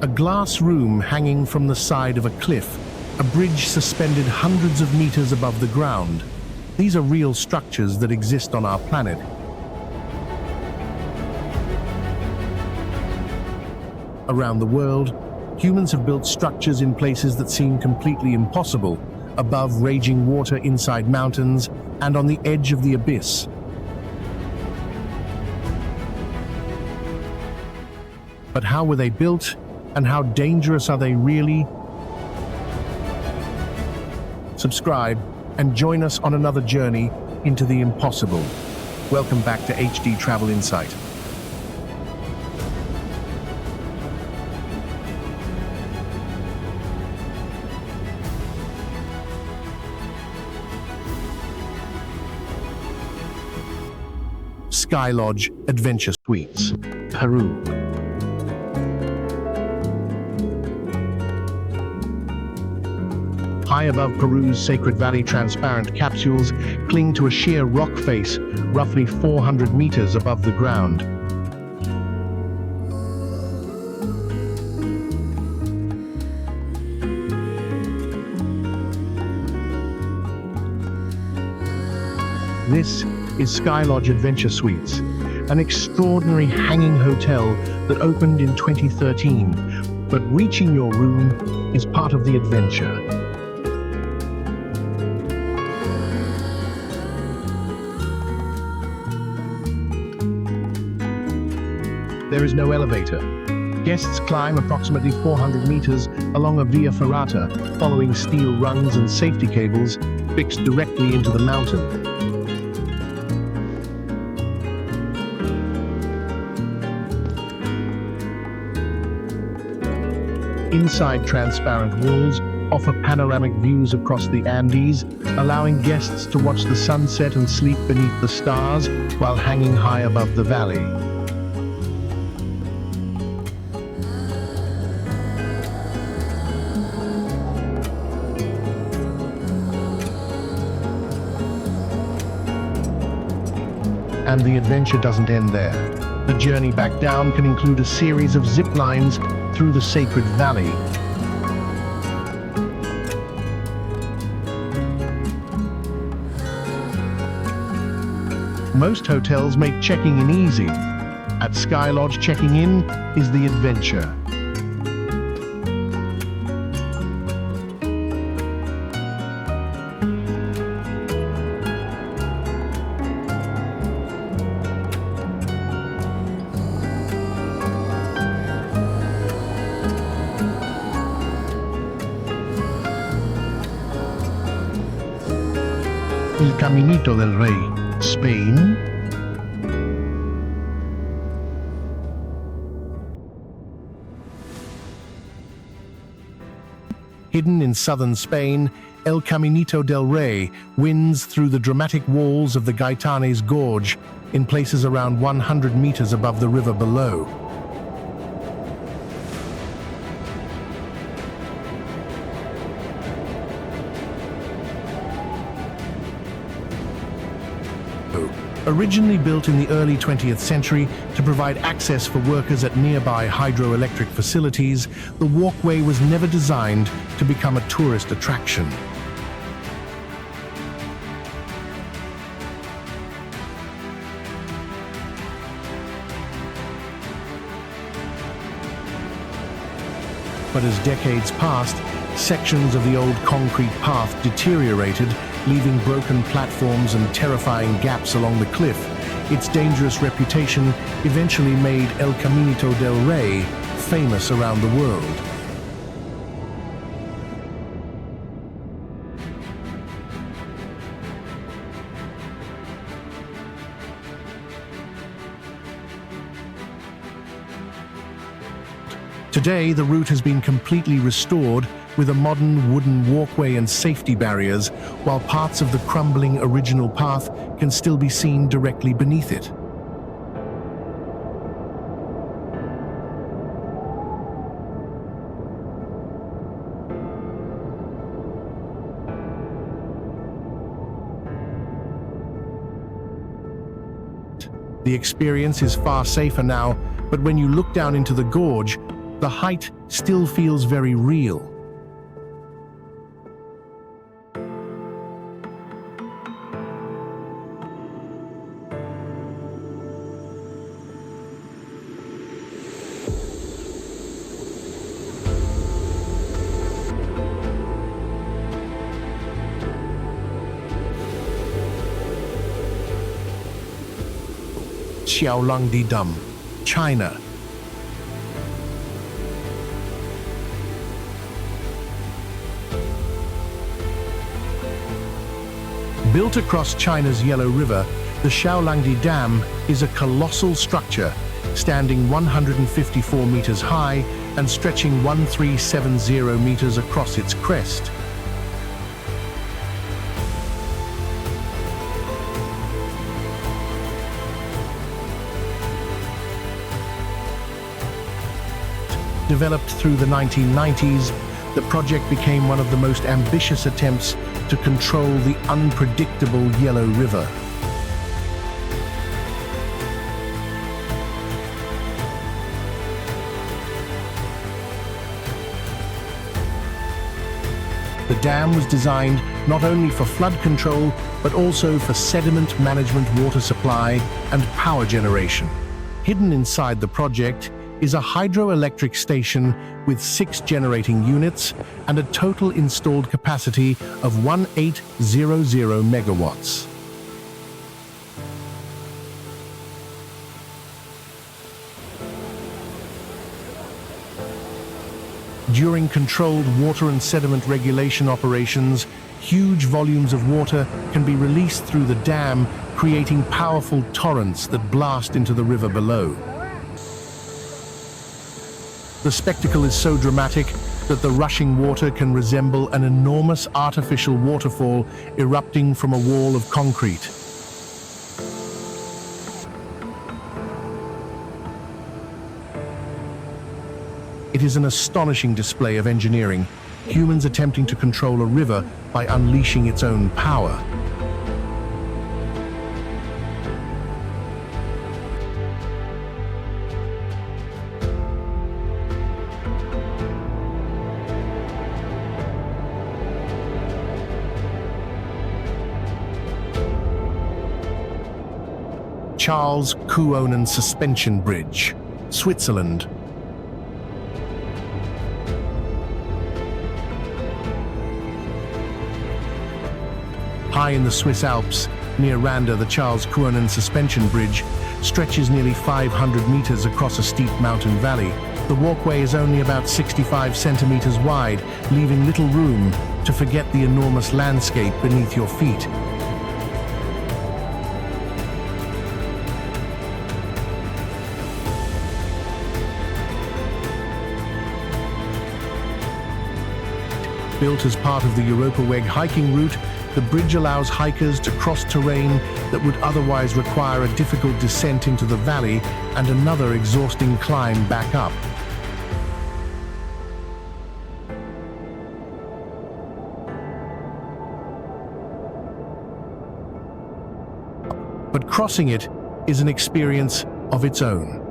A glass room hanging from the side of a cliff, a bridge suspended hundreds of meters above the ground. These are real structures that exist on our planet. Around the world, humans have built structures in places that seem completely impossible, above raging water inside mountains and on the edge of the abyss. But how were they built, and how dangerous are they really? Subscribe and join us on another journey into the impossible. Welcome back to HD Travel Insight. Skylodge Adventure Suites, Peru. High above Peru's Sacred Valley, transparent capsules cling to a sheer rock face, roughly 400 meters above the ground. This is Skylodge Adventure Suites, an extraordinary hanging hotel that opened in 2013, but reaching your room is part of the adventure. There is no elevator. Guests climb approximately 400 meters along a via ferrata, following steel rungs and safety cables fixed directly into the mountain. Inside, transparent walls offer panoramic views across the Andes, allowing guests to watch the sunset and sleep beneath the stars while hanging high above the valley. And the adventure doesn't end there. The journey back down can include a series of zip lines through the Sacred Valley. Most hotels make checking in easy. At Skylodge, checking in is the adventure. El Caminito del Rey, Spain. Hidden in southern Spain, El Caminito del Rey winds through the dramatic walls of the Gaitanes Gorge in places around 100 meters above the river below. Originally built in the early 20th century to provide access for workers at nearby hydroelectric facilities, the walkway was never designed to become a tourist attraction. But as decades passed, sections of the old concrete path deteriorated, leaving broken platforms and terrifying gaps along the cliff. Its dangerous reputation eventually made El Caminito del Rey famous around the world. Today, the route has been completely restored with a modern wooden walkway and safety barriers, while parts of the crumbling original path can still be seen directly beneath it. The experience is far safer now, but when you look down into the gorge, the height still feels very real. Xiaolangdi Dam, China. Built across China's Yellow River, the Xiaolangdi Dam is a colossal structure, standing 154 meters high and stretching 1370 meters across its crest. Developed through the 1990s, the project became one of the most ambitious attempts to control the unpredictable Yellow River. The dam was designed not only for flood control, but also for sediment management, water supply, and power generation. Hidden inside the project is a hydroelectric station with 6 generating units and a total installed capacity of 1800 megawatts. During controlled water and sediment regulation operations, huge volumes of water can be released through the dam, creating powerful torrents that blast into the river below. The spectacle is so dramatic that the rushing water can resemble an enormous artificial waterfall erupting from a wall of concrete. It is an astonishing display of engineering, humans attempting to control a river by unleashing its own power. Charles Kuonen Suspension Bridge, Switzerland. High in the Swiss Alps, near Randa, the Charles Kuonen Suspension Bridge stretches nearly 500 meters across a steep mountain valley. The walkway is only about 65 centimeters wide, leaving little room to forget the enormous landscape beneath your feet. Built as part of the Europaweg hiking route, the bridge allows hikers to cross terrain that would otherwise require a difficult descent into the valley and another exhausting climb back up. But crossing it is an experience of its own.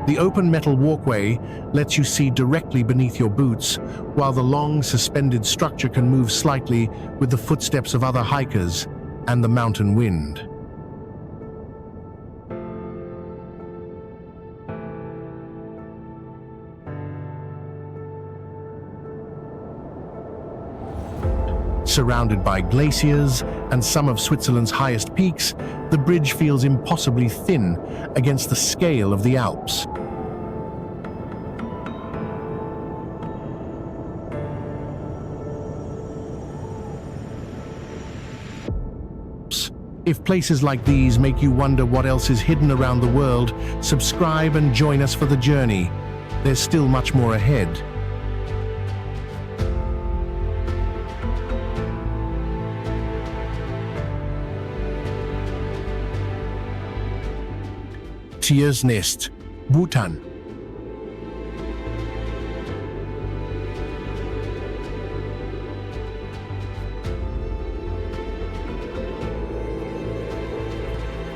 The open metal walkway lets you see directly beneath your boots, while the long, suspended structure can move slightly with the footsteps of other hikers and the mountain wind. Surrounded by glaciers and some of Switzerland's highest peaks, the bridge feels impossibly thin against the scale of the Alps. If places like these make you wonder what else is hidden around the world, subscribe and join us for the journey. There's still much more ahead. Tears Nest, Bhutan.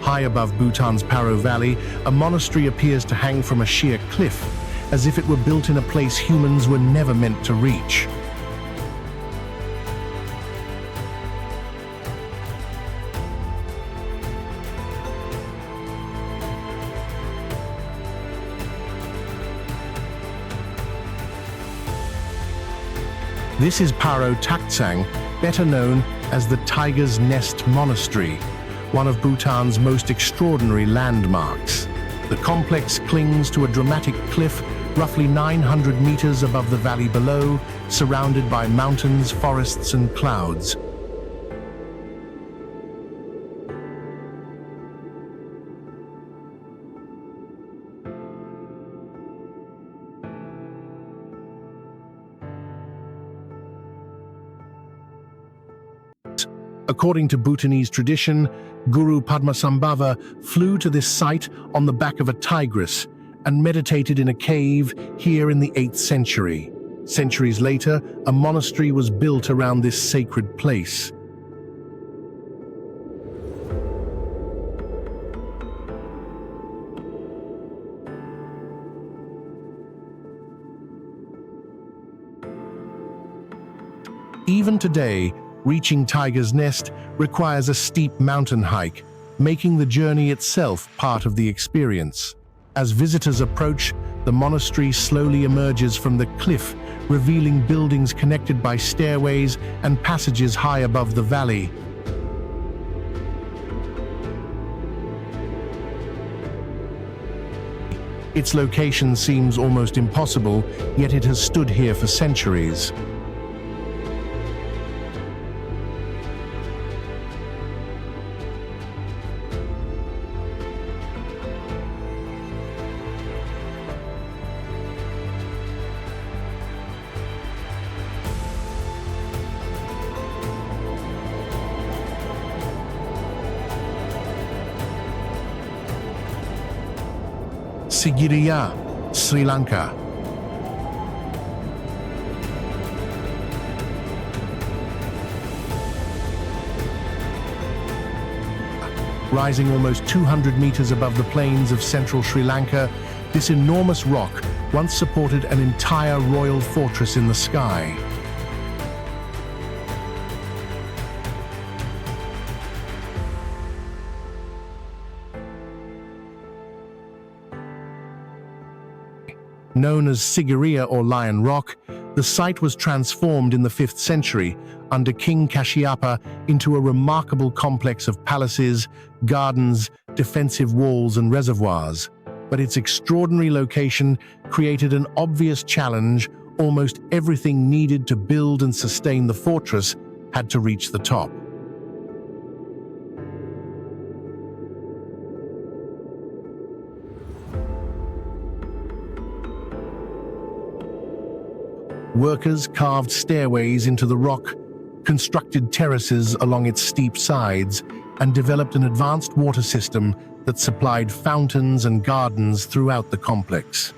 High above Bhutan's Perrero Valley, a monastery appears to hang from a sheer cliff, as if it were built in a place humans were never meant to reach. This is Paro Taktsang, better known as the Tiger's Nest Monastery, one of Bhutan's most extraordinary landmarks. The complex clings to a dramatic cliff roughly 900 meters above the valley below, surrounded by mountains, forests, and clouds. According to Bhutanese tradition, Guru Padmasambhava flew to this site on the back of a tigress and meditated in a cave here in the 8th century. Centuries later, a monastery was built around this sacred place. Even today, reaching Tiger's Nest requires a steep mountain hike, making the journey itself part of the experience. As visitors approach, the monastery slowly emerges from the cliff, revealing buildings connected by stairways and passages high above the valley. Its location seems almost impossible, yet it has stood here for centuries. Sigiriya, Sri Lanka. Rising almost 200 meters above the plains of central Sri Lanka, this enormous rock once supported an entire royal fortress in the sky. Known as Sigiriya or Lion Rock, the site was transformed in the 5th century under King Kashyapa into a remarkable complex of palaces, gardens, defensive walls, and reservoirs. But its extraordinary location created an obvious challenge. Almost everything needed to build and sustain the fortress had to reach the top. Workers carved stairways into the rock, constructed terraces along its steep sides, and developed an advanced water system that supplied fountains and gardens throughout the complex.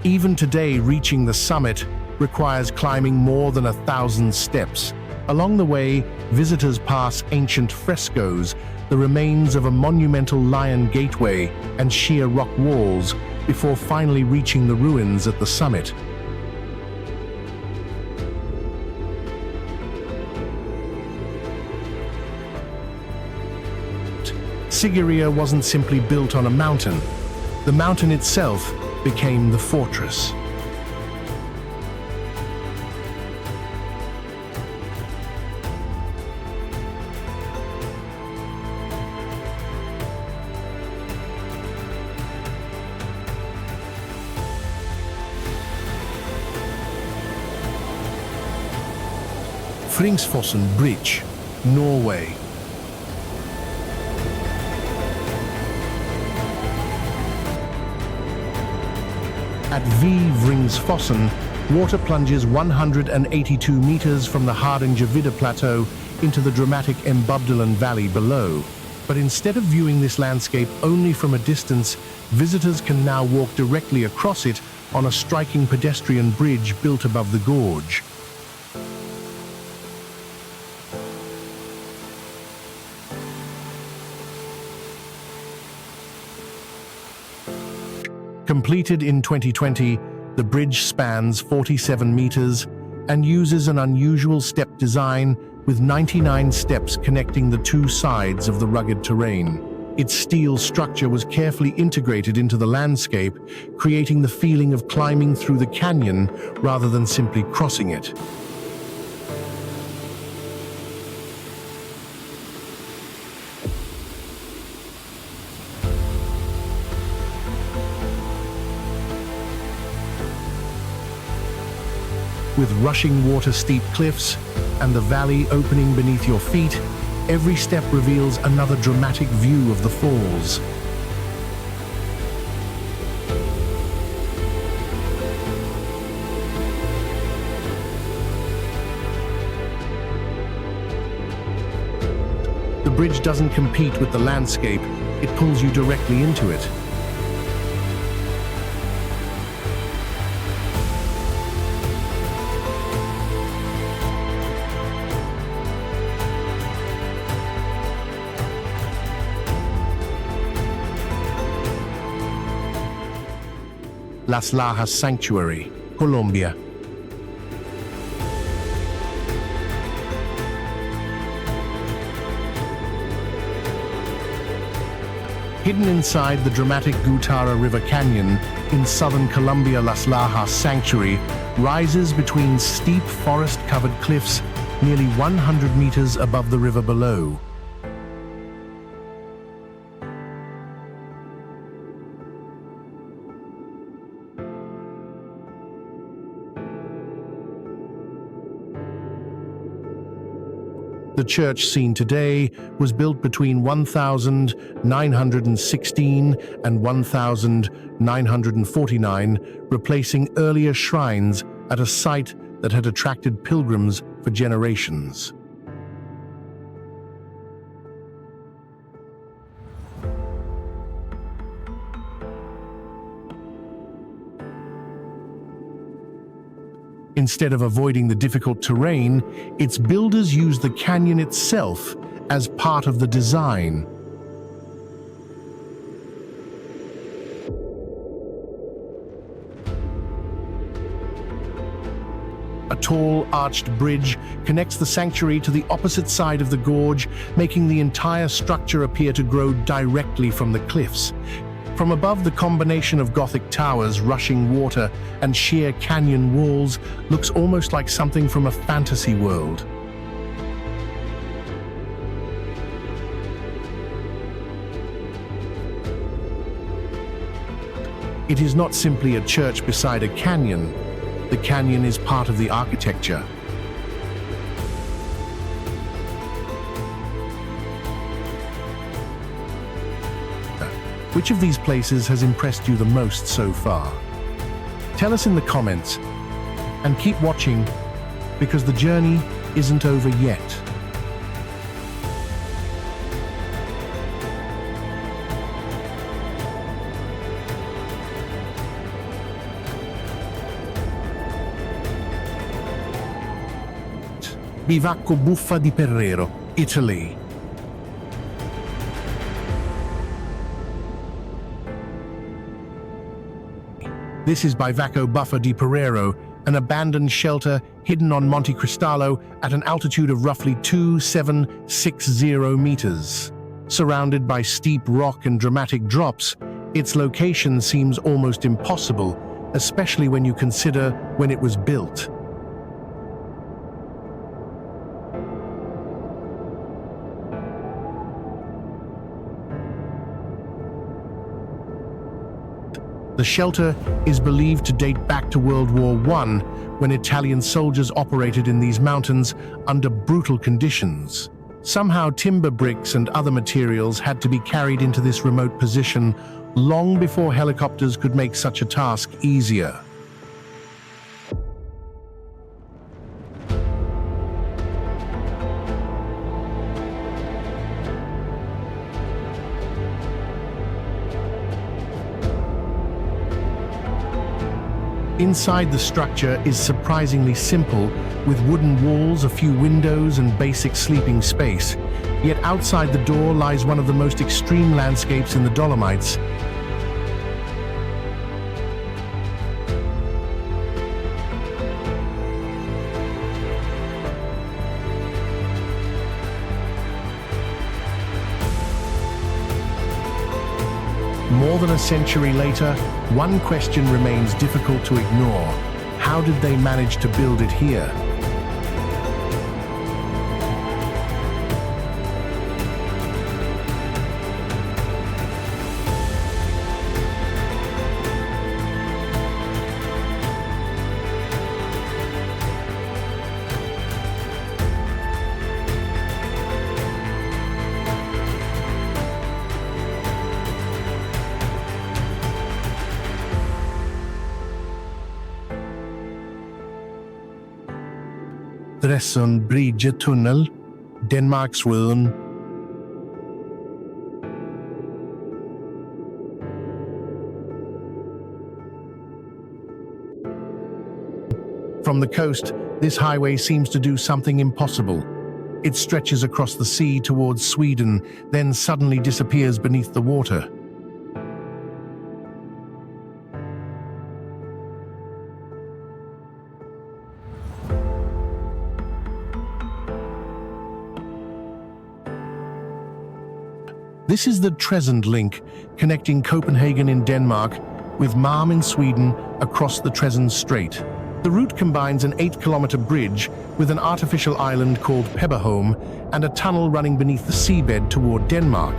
Even today, reaching the summit requires climbing more than 1,000 steps. Along the way, visitors pass ancient frescoes, the remains of a monumental lion gateway, and sheer rock walls, before finally reaching the ruins at the summit. Sigiriya wasn't simply built on a mountain. The mountain itself became the fortress. Vøringsfossen Bridge, Norway. At Vøringsfossen, water plunges 182 meters from the Hardangervidda Plateau into the dramatic Embubdalan Valley below. But instead of viewing this landscape only from a distance, visitors can now walk directly across it on a striking pedestrian bridge built above the gorge. Completed in 2020, the bridge spans 47 meters and uses an unusual step design with 99 steps connecting the two sides of the rugged terrain. Its steel structure was carefully integrated into the landscape, creating the feeling of climbing through the canyon rather than simply crossing it. With rushing water, steep cliffs, and the valley opening beneath your feet, every step reveals another dramatic view of the falls. The bridge doesn't compete with the landscape, it pulls you directly into it. Las Lajas Sanctuary, Colombia. Hidden inside the dramatic Gutara River Canyon in southern Colombia, Las Lajas Sanctuary rises between steep forest-covered cliffs nearly 100 meters above the river below. The church seen today was built between 1916 and 1949, replacing earlier shrines at a site that had attracted pilgrims for generations. Instead of avoiding the difficult terrain, its builders used the canyon itself as part of the design. A tall, arched bridge connects the sanctuary to the opposite side of the gorge, making the entire structure appear to grow directly from the cliffs. From above, the combination of Gothic towers, rushing water, and sheer canyon walls looks almost like something from a fantasy world. It is not simply a church beside a canyon. The canyon is part of the architecture. Which of these places has impressed you the most so far? Tell us in the comments, and keep watching, because the journey isn't over yet. Bivacco Buffa di Perrero, Italy. This is Bivacco Buffa di Perrero, an abandoned shelter hidden on Monte Cristallo at an altitude of roughly 2760 meters. Surrounded by steep rock and dramatic drops, its location seems almost impossible, especially when you consider when it was built. The shelter is believed to date back to World War I, when Italian soldiers operated in these mountains under brutal conditions. Somehow, timber bricks and other materials had to be carried into this remote position long before helicopters could make such a task easier. Inside the structure is surprisingly simple, with wooden walls, a few windows, and basic sleeping space. Yet outside the door lies one of the most extreme landscapes in the Dolomites. More than a century later, one question remains difficult to ignore. How did they manage to build it here? Øresund Bridgetunnel, Denmark's Rhön. From the coast, this highway seems to do something impossible. It stretches across the sea towards Sweden, then suddenly disappears beneath the water. This is the Tresund link, connecting Copenhagen in Denmark with Malmö in Sweden across the Tresund Strait. The route combines an 8-kilometer bridge with an artificial island called Perrero and a tunnel running beneath the seabed toward Denmark.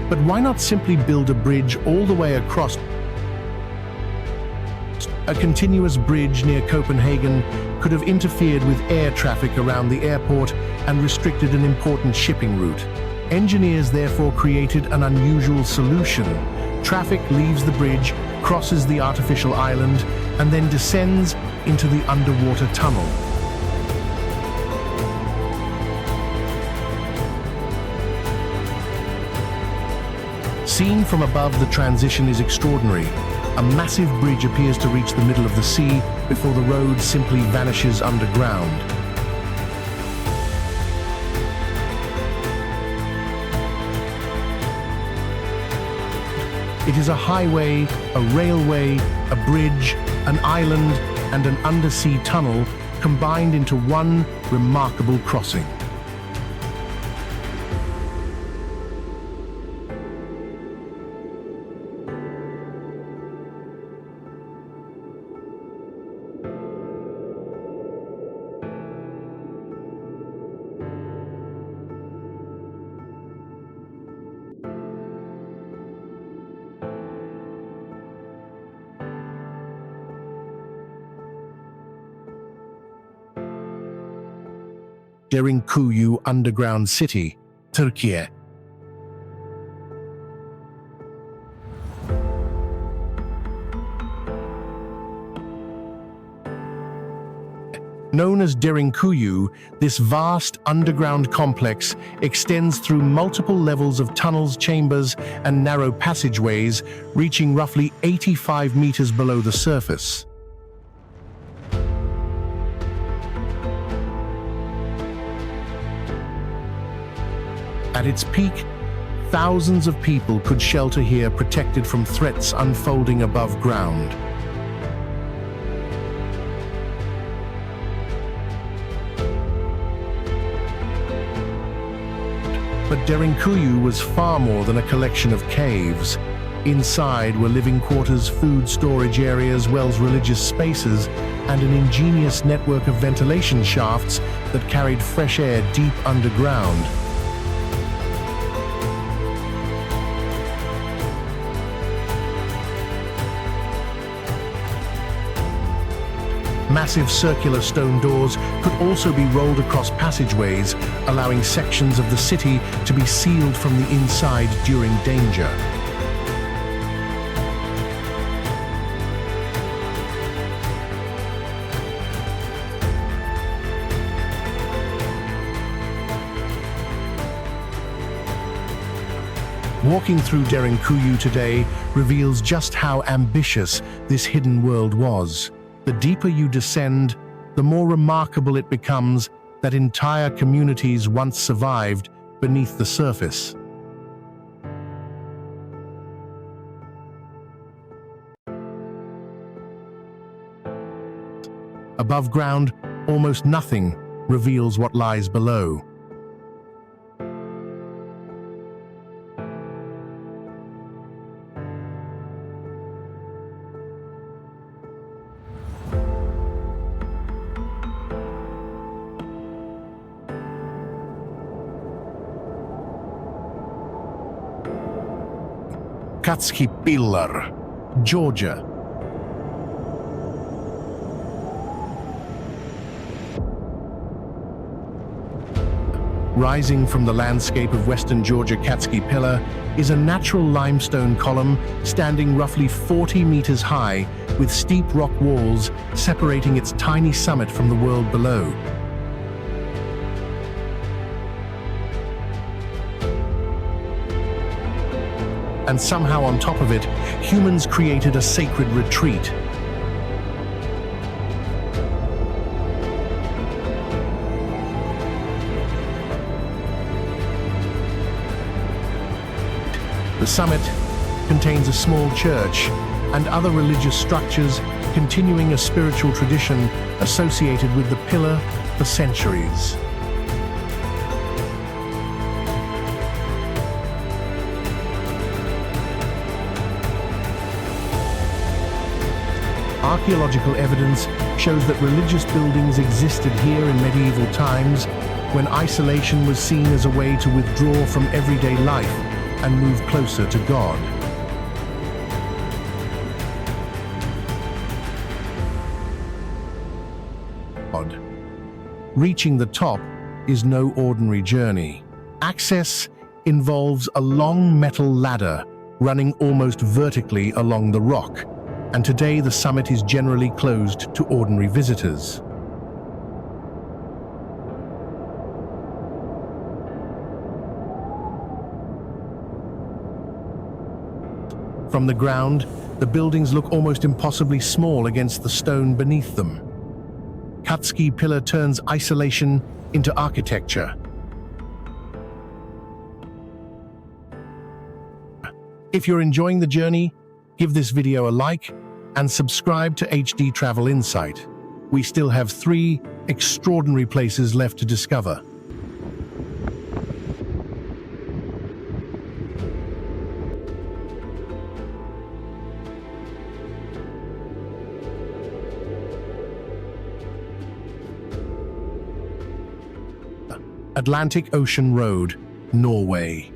But why not simply build a bridge all the way across? A continuous bridge near Copenhagen could have interfered with air traffic around the airport and restricted an important shipping route. Engineers therefore created an unusual solution. Traffic leaves the bridge, crosses the artificial island, and then descends into the underwater tunnel. Seen from above, the transition is extraordinary. A massive bridge appears to reach the middle of the sea before the road simply vanishes underground. It is a highway, a railway, a bridge, an island, and an undersea tunnel combined into one remarkable crossing. Derinkuyu underground city, Türkiye. Known as Derinkuyu, this vast underground complex extends through multiple levels of tunnels, chambers, and narrow passageways, reaching roughly 85 meters below the surface. At its peak, thousands of people could shelter here, protected from threats unfolding above ground. But Derinkuyu was far more than a collection of caves. Inside were living quarters, food storage areas, wells, religious spaces, and an ingenious network of ventilation shafts that carried fresh air deep underground. Massive circular stone doors could also be rolled across passageways, allowing sections of the city to be sealed from the inside during danger. Walking through Derinkuyu today reveals just how ambitious this hidden world was. The deeper you descend, the more remarkable it becomes that entire communities once survived beneath the surface. Above ground, almost nothing reveals what lies below. Katskhi, Georgia. Rising from the landscape of western Georgia, Katskhi Pillar is a natural limestone column standing roughly 40 meters high, with steep rock walls separating its tiny summit from the world below. And somehow on top of it, humans created a sacred retreat. The summit contains a small church and other religious structures, continuing a spiritual tradition associated with the pillar for centuries. Archaeological evidence shows that religious buildings existed here in medieval times, when isolation was seen as a way to withdraw from everyday life and move closer to God. Reaching the top is no ordinary journey. Access involves a long metal ladder running almost vertically along the rock, and today the summit is generally closed to ordinary visitors. From the ground, the buildings look almost impossibly small against the stone beneath them. Katskhi Pillar turns isolation into architecture. If you're enjoying the journey, give this video a like and subscribe to HD Travel Insight. We still have 3 extraordinary places left to discover. Atlantic Ocean Road, Norway.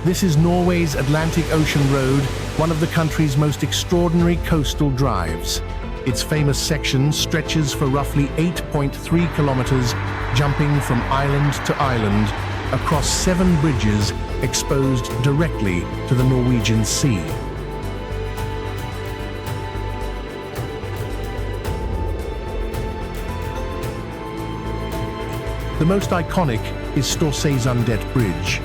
This is Norway's Atlantic Ocean Road, one of the country's most extraordinary coastal drives. Its famous section stretches for roughly 8.3 kilometers, jumping from island to island, across 7 bridges exposed directly to the Norwegian Sea. The most iconic is Storsesundet Bridge.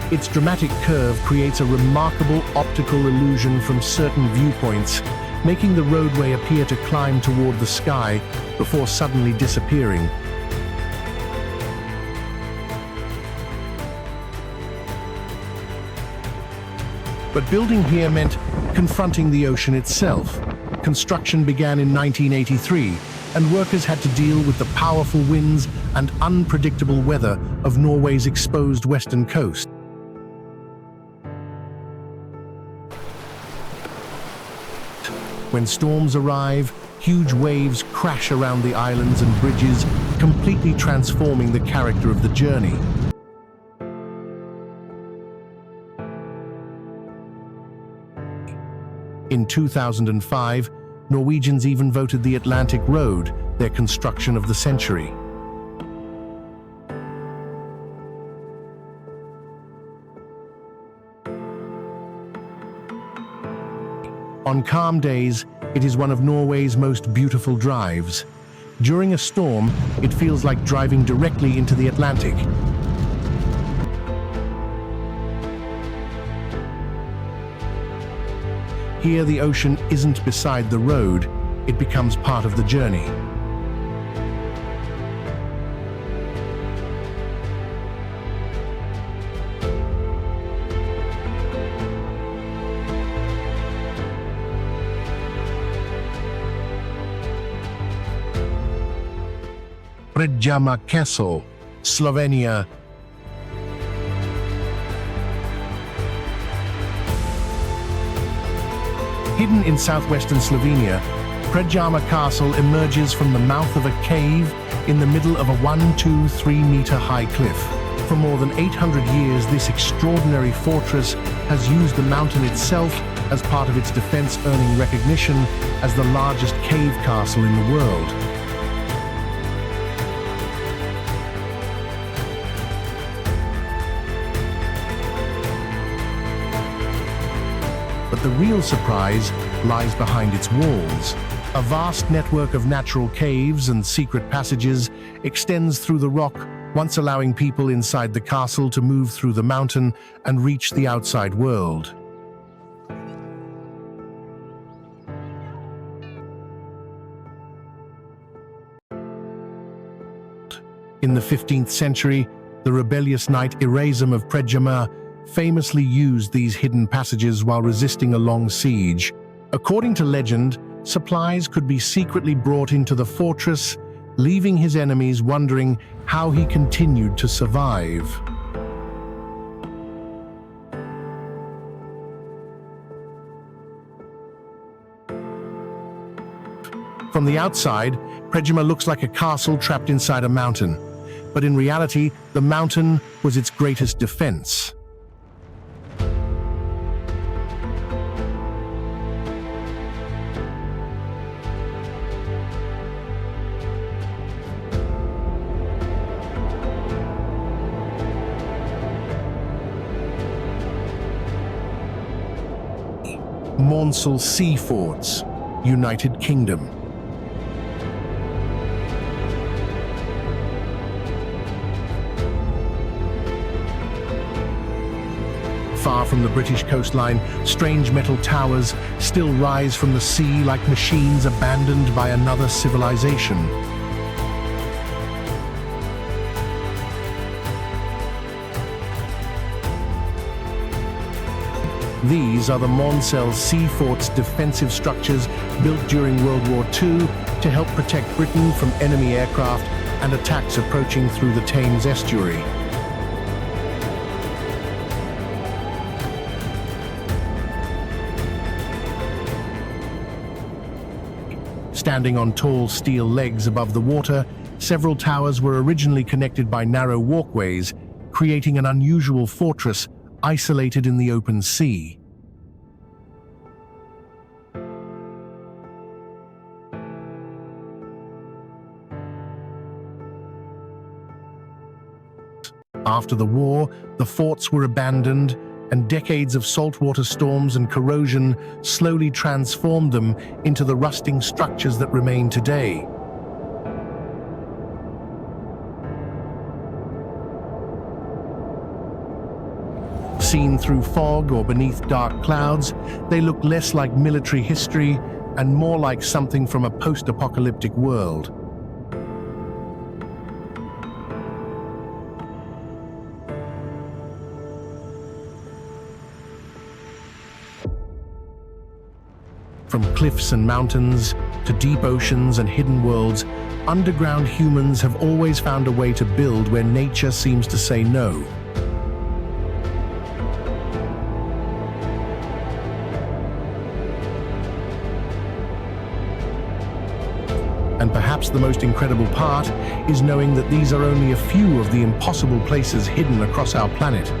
Its dramatic curve creates a remarkable optical illusion from certain viewpoints, making the roadway appear to climb toward the sky before suddenly disappearing. But building here meant confronting the ocean itself. Construction began in 1983, and workers had to deal with the powerful winds and unpredictable weather of Norway's exposed western coast. When storms arrive, huge waves crash around the islands and bridges, completely transforming the character of the journey. In 2005, Norwegians even voted the Atlantic Road their construction of the century. On calm days, it is one of Norway's most beautiful drives. During a storm, it feels like driving directly into the Atlantic. Here, the ocean isn't beside the road, it becomes part of the journey. Predjama Castle, Slovenia. Hidden in southwestern Slovenia, Predjama Castle emerges from the mouth of a cave in the middle of a 1-2-3-meter high cliff. For more than 800 years, this extraordinary fortress has used the mountain itself as part of its defense, earning recognition as the largest cave castle in the world. But the real surprise lies behind its walls. A vast network of natural caves and secret passages extends through the rock, once allowing people inside the castle to move through the mountain and reach the outside world. In the 15th century, the rebellious knight Øresund of Predjama famously used these hidden passages while resisting a long siege. According to legend, supplies could be secretly brought into the fortress, leaving his enemies wondering how he continued to survive. From the outside, Predjama looks like a castle trapped inside a mountain, but in reality, the mountain was its greatest defense. Maunsell Sea Forts, United Kingdom. Far from the British coastline, strange metal towers still rise from the sea like machines abandoned by another civilization. These are the Maunsell Sea Fort's defensive structures built during World War II to help protect Britain from enemy aircraft and attacks approaching through the Thames estuary. Standing on tall steel legs above the water, several towers were originally connected by narrow walkways, creating an unusual fortress isolated in the open sea. After the war, the forts were abandoned, and decades of saltwater storms and corrosion slowly transformed them into the rusting structures that remain today. Seen through fog or beneath dark clouds, they look less like military history and more like something from a post-apocalyptic world. From cliffs and mountains to deep oceans and hidden worlds, underground humans have always found a way to build where nature seems to say no. And perhaps the most incredible part is knowing that these are only a few of the impossible places hidden across our planet.